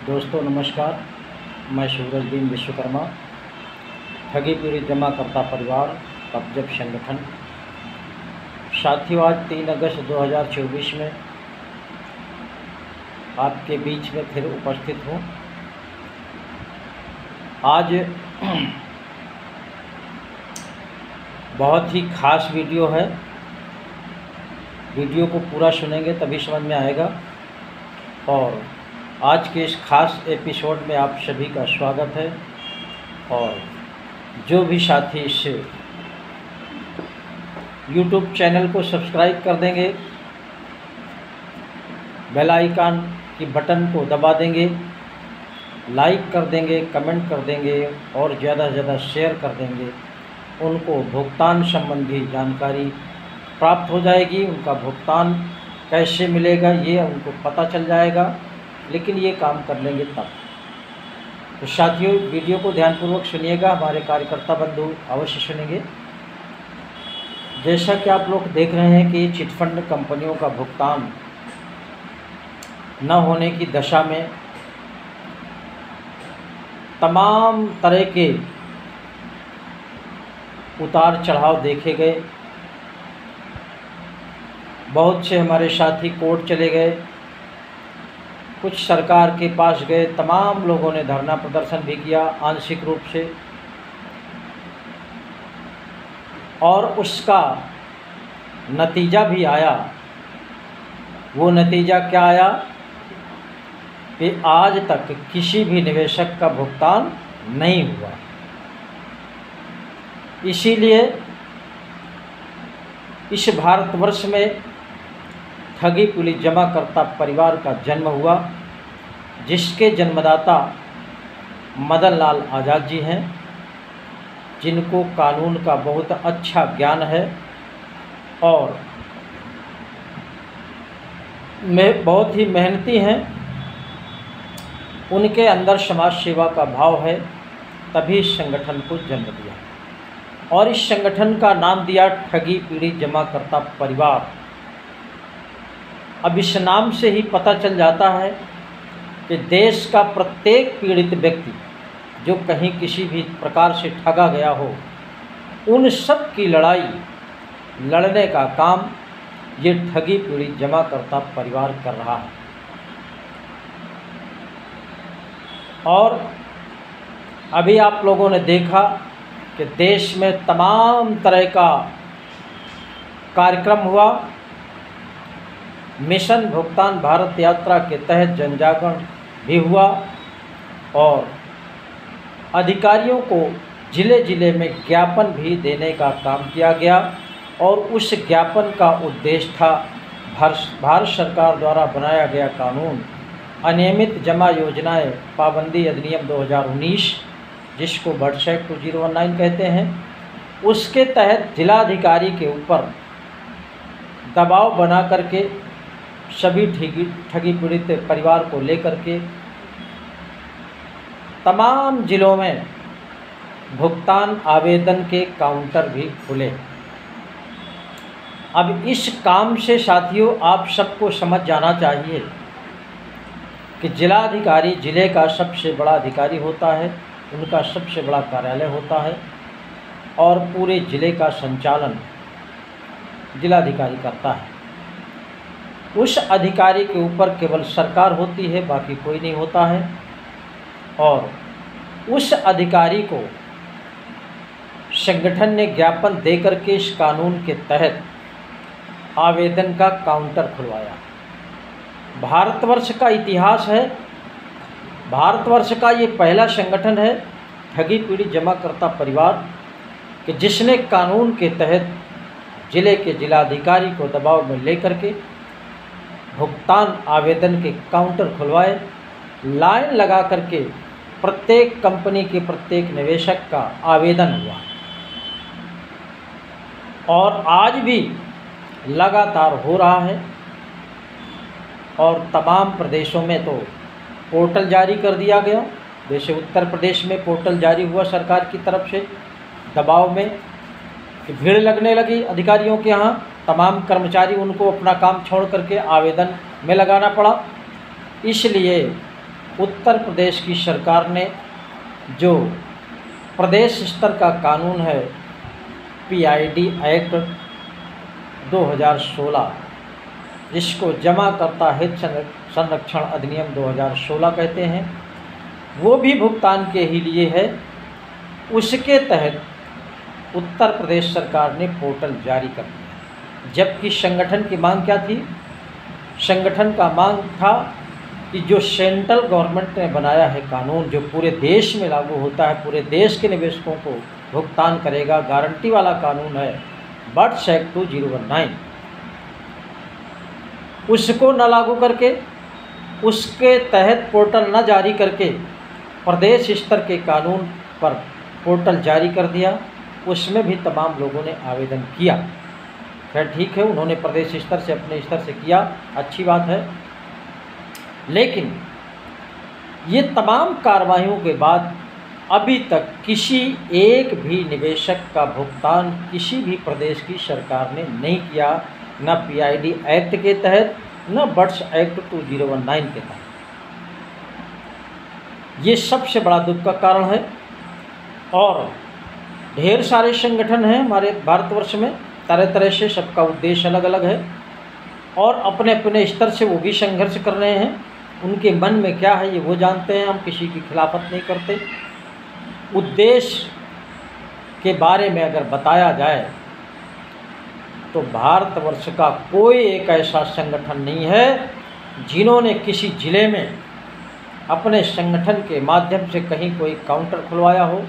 दोस्तों नमस्कार, मैं सूरजदीन विश्वकर्मा, ठगी पीड़ित जमाकर्ता परिवार कब्जब संगठन। साथियों, आज 3 अगस्त 2024 में आपके बीच में फिर उपस्थित हूँ। आज बहुत ही खास वीडियो है। वीडियो को पूरा सुनेंगे तभी समझ में आएगा। और आज के इस खास एपिसोड में आप सभी का स्वागत है। और जो भी साथी इस YouTube चैनल को सब्सक्राइब कर देंगे, बेल आइकन की बटन को दबा देंगे, लाइक कर देंगे, कमेंट कर देंगे और ज़्यादा से ज़्यादा शेयर कर देंगे, उनको भुगतान संबंधी जानकारी प्राप्त हो जाएगी। उनका भुगतान कैसे मिलेगा ये उनको पता चल जाएगा, लेकिन ये काम कर लेंगे तब। तो साथियों, वीडियो को ध्यानपूर्वक सुनिएगा, हमारे कार्यकर्ता बंधु अवश्य सुनेंगे। जैसा कि आप लोग देख रहे हैं कि चिटफंड कंपनियों का भुगतान न होने की दशा में तमाम तरह के उतार चढ़ाव देखे गए। बहुत से हमारे साथी कोर्ट चले गए, कुछ सरकार के पास गए, तमाम लोगों ने धरना प्रदर्शन भी किया आंशिक रूप से। और उसका नतीजा भी आया। वो नतीजा क्या आया कि आज तक किसी भी निवेशक का भुगतान नहीं हुआ। इसीलिए इस भारतवर्ष में ठगी पीड़ित जमाकर्ता परिवार का जन्म हुआ, जिसके जन्मदाता मदन लाल आज़ाद जी हैं, जिनको कानून का बहुत अच्छा ज्ञान है और बहुत ही मेहनती हैं। उनके अंदर समाज सेवा का भाव है, तभी इस संगठन को जन्म दिया और इस संगठन का नाम दिया ठगी पीड़ित जमाकर्ता परिवार। अब इस नाम से ही पता चल जाता है कि देश का प्रत्येक पीड़ित व्यक्ति जो कहीं किसी भी प्रकार से ठगा गया हो, उन सब की लड़ाई लड़ने का काम ये ठगी पीड़ित जमाकर्ता परिवार कर रहा है। और अभी आप लोगों ने देखा कि देश में तमाम तरह का कार्यक्रम हुआ। मिशन भुगतान भारत यात्रा के तहत जनजागरण भी हुआ और अधिकारियों को ज़िले ज़िले में ज्ञापन भी देने का काम किया गया। और उस ज्ञापन का उद्देश्य था भारत सरकार द्वारा बनाया गया कानून अनियमित जमा योजनाएं पाबंदी अधिनियम 2019, जिसको बर्ड्स एक्ट 2019 कहते हैं, उसके तहत जिलाधिकारी के ऊपर दबाव बना करके सभी ठगी पीड़ित परिवार को लेकर के तमाम जिलों में भुगतान आवेदन के काउंटर भी खुले। अब इस काम से साथियों आप सबको समझ जाना चाहिए कि जिलाधिकारी जिले का सबसे बड़ा अधिकारी होता है, उनका सबसे बड़ा कार्यालय होता है और पूरे जिले का संचालन जिलाधिकारी करता है। उस अधिकारी के ऊपर केवल सरकार होती है, बाकी कोई नहीं होता है। और उस अधिकारी को संगठन ने ज्ञापन देकर के इस कानून के तहत आवेदन का काउंटर खुलवाया। भारतवर्ष का इतिहास है, भारतवर्ष का ये पहला संगठन है ठगी पीड़ित जमाकर्ता परिवार कि जिसने कानून के तहत जिले के जिलाधिकारी को दबाव में लेकर के भुगतान आवेदन के काउंटर खुलवाए। लाइन लगा करके प्रत्येक कंपनी के प्रत्येक निवेशक का आवेदन हुआ और आज भी लगातार हो रहा है। और तमाम प्रदेशों में तो पोर्टल जारी कर दिया गया। जैसे उत्तर प्रदेश में पोर्टल जारी हुआ सरकार की तरफ से दबाव में कि भीड़ लगने लगी अधिकारियों के यहाँ, तमाम कर्मचारी उनको अपना काम छोड़ करके आवेदन में लगाना पड़ा। इसलिए उत्तर प्रदेश की सरकार ने जो प्रदेश स्तर का कानून है PID एक्ट 2016, जिसको जमाकर्ता हित संरक्षण अधिनियम 2016 कहते हैं, वो भी भुगतान के ही लिए है। उसके तहत उत्तर प्रदेश सरकार ने पोर्टल जारी कर दिया। जबकि संगठन की मांग क्या थी? संगठन का मांग था कि जो सेंट्रल गवर्नमेंट ने बनाया है कानून, जो पूरे देश में लागू होता है, पूरे देश के निवेशकों को भुगतान करेगा, गारंटी वाला कानून है बर्ड्स एक्ट 2019, उसको न लागू करके, उसके तहत पोर्टल न जारी करके प्रदेश स्तर के कानून पर पोर्टल जारी कर दिया। उसमें भी तमाम लोगों ने आवेदन किया। खैर ठीक है, उन्होंने प्रदेश स्तर से अपने स्तर से किया, अच्छी बात है। लेकिन ये तमाम कार्रवाइयों के बाद अभी तक किसी एक भी निवेशक का भुगतान किसी भी प्रदेश की सरकार ने नहीं किया, न PID एक्ट के तहत, न बर्ड्स एक्ट 2019 के तहत। ये सबसे बड़ा दुख का कारण है। और ढेर सारे संगठन हैं हमारे भारतवर्ष में, तरह तरह से, सबका उद्देश्य अलग अलग है और अपने अपने स्तर से वो भी संघर्ष कर रहे हैं। उनके मन में क्या है ये वो जानते हैं, हम किसी की खिलाफत नहीं करते। उद्देश्य के बारे में अगर बताया जाए तो भारतवर्ष का कोई एक ऐसा संगठन नहीं है जिन्होंने किसी ज़िले में अपने संगठन के माध्यम से कहीं कोई काउंटर खुलवाया हो,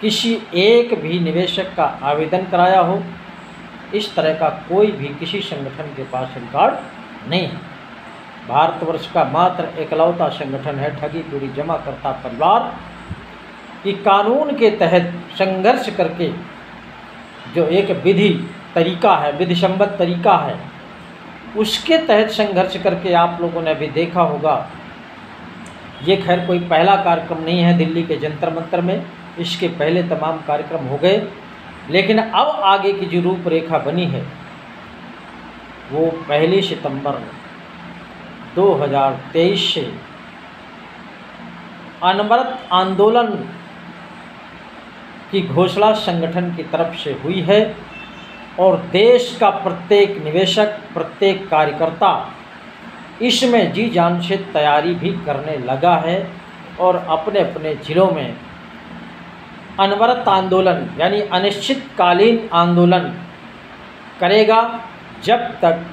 किसी एक भी निवेशक का आवेदन कराया हो। इस तरह का कोई भी किसी संगठन के पास रिकॉर्ड नहीं है। भारतवर्ष का मात्र एकलौता संगठन है ठगी पीड़ित जमाकर्ता परिवार, कि कानून के तहत संघर्ष करके जो एक विधि तरीका है, विधिसम्मत तरीका है, उसके तहत संघर्ष करके आप लोगों ने अभी देखा होगा। ये खैर कोई पहला कार्यक्रम नहीं है दिल्ली के जंतर मंतर में, इसके पहले तमाम कार्यक्रम हो गए। लेकिन अब आगे की जो रूपरेखा बनी है वो 1 सितंबर 2023 से अनवरत आंदोलन की घोषणा संगठन की तरफ से हुई है और देश का प्रत्येक निवेशक, प्रत्येक कार्यकर्ता इसमें जी जान से तैयारी भी करने लगा है और अपने अपने ज़िलों में अनवरत आंदोलन यानी अनिश्चितकालीन आंदोलन करेगा जब तक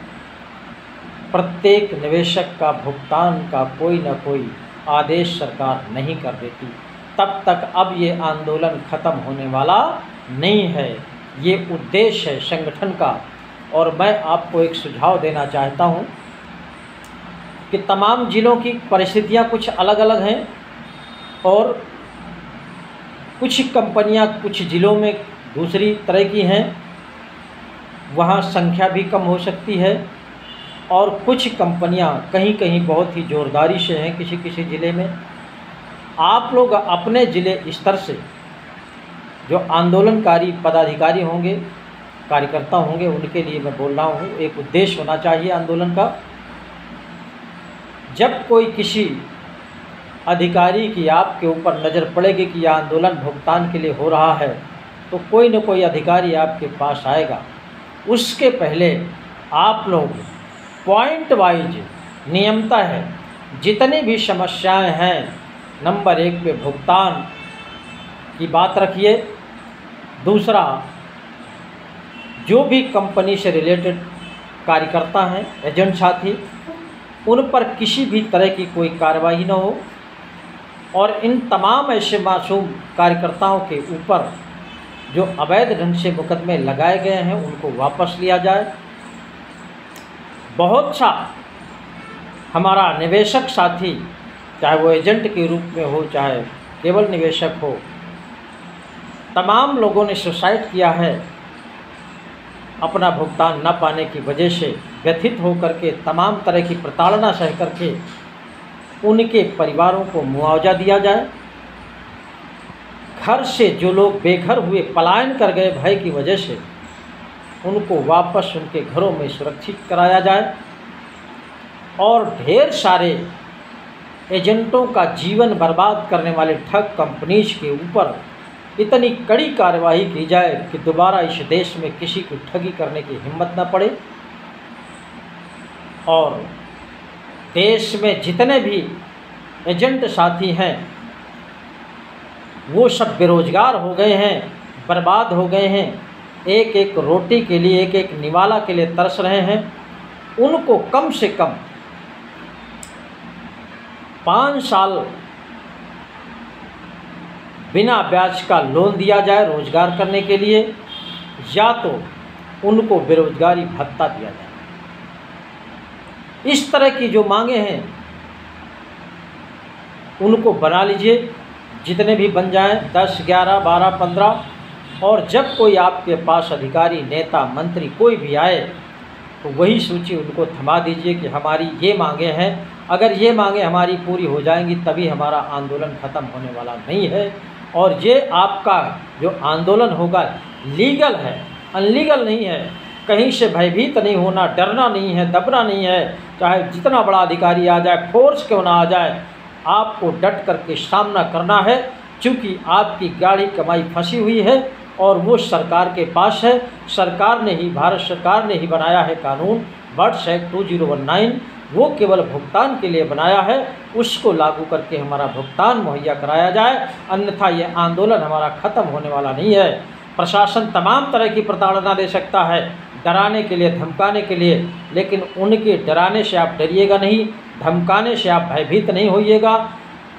प्रत्येक निवेशक का भुगतान का कोई न कोई आदेश सरकार नहीं कर देती। तब तक अब ये आंदोलन ख़त्म होने वाला नहीं है। ये उद्देश्य है संगठन का। और मैं आपको एक सुझाव देना चाहता हूँ कि तमाम ज़िलों की परिस्थितियाँ कुछ अलग अलग हैं और कुछ कंपनियां कुछ ज़िलों में दूसरी तरह की हैं, वहाँ संख्या भी कम हो सकती है। और कुछ कंपनियां कहीं कहीं बहुत ही ज़ोरदारी से हैं किसी किसी ज़िले में। आप लोग अपने ज़िले स्तर से जो आंदोलनकारी पदाधिकारी होंगे, कार्यकर्ता होंगे, उनके लिए मैं बोल रहा हूँ, एक उद्देश्य होना चाहिए आंदोलन का। जब कोई किसी अधिकारी की आपके ऊपर नज़र पड़ेगी कि यह आंदोलन भुगतान के लिए हो रहा है, तो कोई न कोई अधिकारी आपके पास आएगा। उसके पहले आप लोग पॉइंट वाइज नियमता है जितनी भी समस्याएं हैं, नंबर 1 पे भुगतान की बात रखिए। दूसरा, जो भी कंपनी से रिलेटेड कार्यकर्ता हैं, एजेंट साथी, उन पर किसी भी तरह की कोई कार्रवाई न हो और इन तमाम ऐसे मासूम कार्यकर्ताओं के ऊपर जो अवैध ढंग से मुकदमे लगाए गए हैं उनको वापस लिया जाए। बहुत सा हमारा निवेशक साथी, चाहे वो एजेंट के रूप में हो चाहे केवल निवेशक हो, तमाम लोगों ने सुसाइड किया है अपना भुगतान न पाने की वजह से। व्यथित होकर के तमाम तरह की प्रताड़ना सह करके उनके परिवारों को मुआवजा दिया जाए। घर से जो लोग बेघर हुए, पलायन कर गए भय की वजह से, उनको वापस उनके घरों में सुरक्षित कराया जाए। और ढेर सारे एजेंटों का जीवन बर्बाद करने वाले ठग कंपनीज के ऊपर इतनी कड़ी कार्रवाई की जाए कि दोबारा इस देश में किसी को ठगी करने की हिम्मत न पड़े और देश में जितने भी एजेंट साथी हैं वो सब बेरोजगार हो गए हैं, बर्बाद हो गए हैं, एक एक रोटी के लिए, एक एक निवाला के लिए तरस रहे हैं। उनको कम से कम 5 साल बिना ब्याज का लोन दिया जाए रोजगार करने के लिए, या तो उनको बेरोजगारी भत्ता दिया जाए। इस तरह की जो मांगे हैं उनको बना लीजिए, जितने भी बन जाएं, 10, 11, 12, 15। और जब कोई आपके पास अधिकारी, नेता, मंत्री कोई भी आए तो वही सूची उनको थमा दीजिए कि हमारी ये मांगे हैं, अगर ये मांगे हमारी पूरी हो जाएंगी तभी हमारा आंदोलन ख़त्म होने वाला नहीं है। और ये आपका जो आंदोलन होगा लीगल है, अनलीगल नहीं है। कहीं से भयभीत नहीं होना, डरना नहीं है, दबना नहीं है। चाहे जितना बड़ा अधिकारी आ जाए, फोर्स क्यों ना आ जाए, आपको डट करके सामना करना है, क्योंकि आपकी गाढ़ी कमाई फंसी हुई है और वो सरकार के पास है। सरकार ने ही, भारत सरकार ने ही बनाया है कानून बर्ड्स एक्ट 2019, वो केवल भुगतान के लिए बनाया है, उसको लागू करके हमारा भुगतान मुहैया कराया जाए, अन्यथा ये आंदोलन हमारा ख़त्म होने वाला नहीं है। प्रशासन तमाम तरह की प्रताड़ना दे सकता है, डराने के लिए, धमकाने के लिए, लेकिन उनके डराने से आप डरिएगा नहीं, धमकाने से आप भयभीत नहीं होइएगा,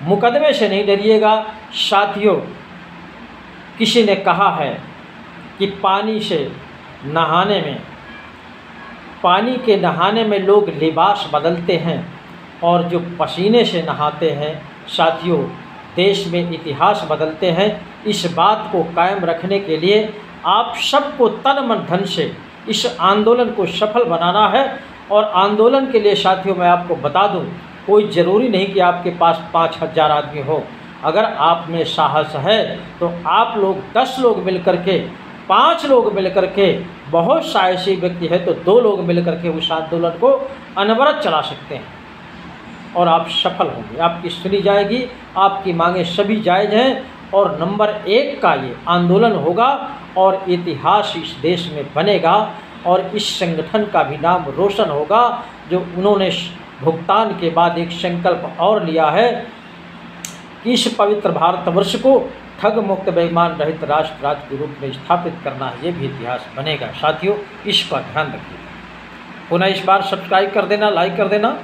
मुकदमे से नहीं डरिएगा। साथियों, किसी ने कहा है कि पानी के नहाने में लोग लिबास बदलते हैं और जो पसीने से नहाते हैं साथियों, देश में इतिहास बदलते हैं। इस बात को कायम रखने के लिए आप सबको तन मन धन से इस आंदोलन को सफल बनाना है। और आंदोलन के लिए साथियों मैं आपको बता दूं, कोई ज़रूरी नहीं कि आपके पास 5000 आदमी हो। अगर आप में साहस है तो आप लोग 10 लोग मिलकर के, 5 लोग मिलकर के, बहुत साहसी व्यक्ति है तो 2 लोग मिलकर के उस आंदोलन को अनवरत चला सकते हैं और आप सफल होंगे। आपकी सुनी जाएगी, आपकी मांगें सभी जायज़ हैं और नंबर 1 का ये आंदोलन होगा और इतिहास इस देश में बनेगा और इस संगठन का भी नाम रोशन होगा, जो उन्होंने भुगतान के बाद एक संकल्प और लिया है कि इस पवित्र भारतवर्ष को ठग मुक्त बेईमान रहित राष्ट्र राज्य के रूप में स्थापित करना है। ये भी इतिहास बनेगा साथियों, इस पर ध्यान रखिए। पुनः इस बार सब्सक्राइब कर देना, लाइक कर देना।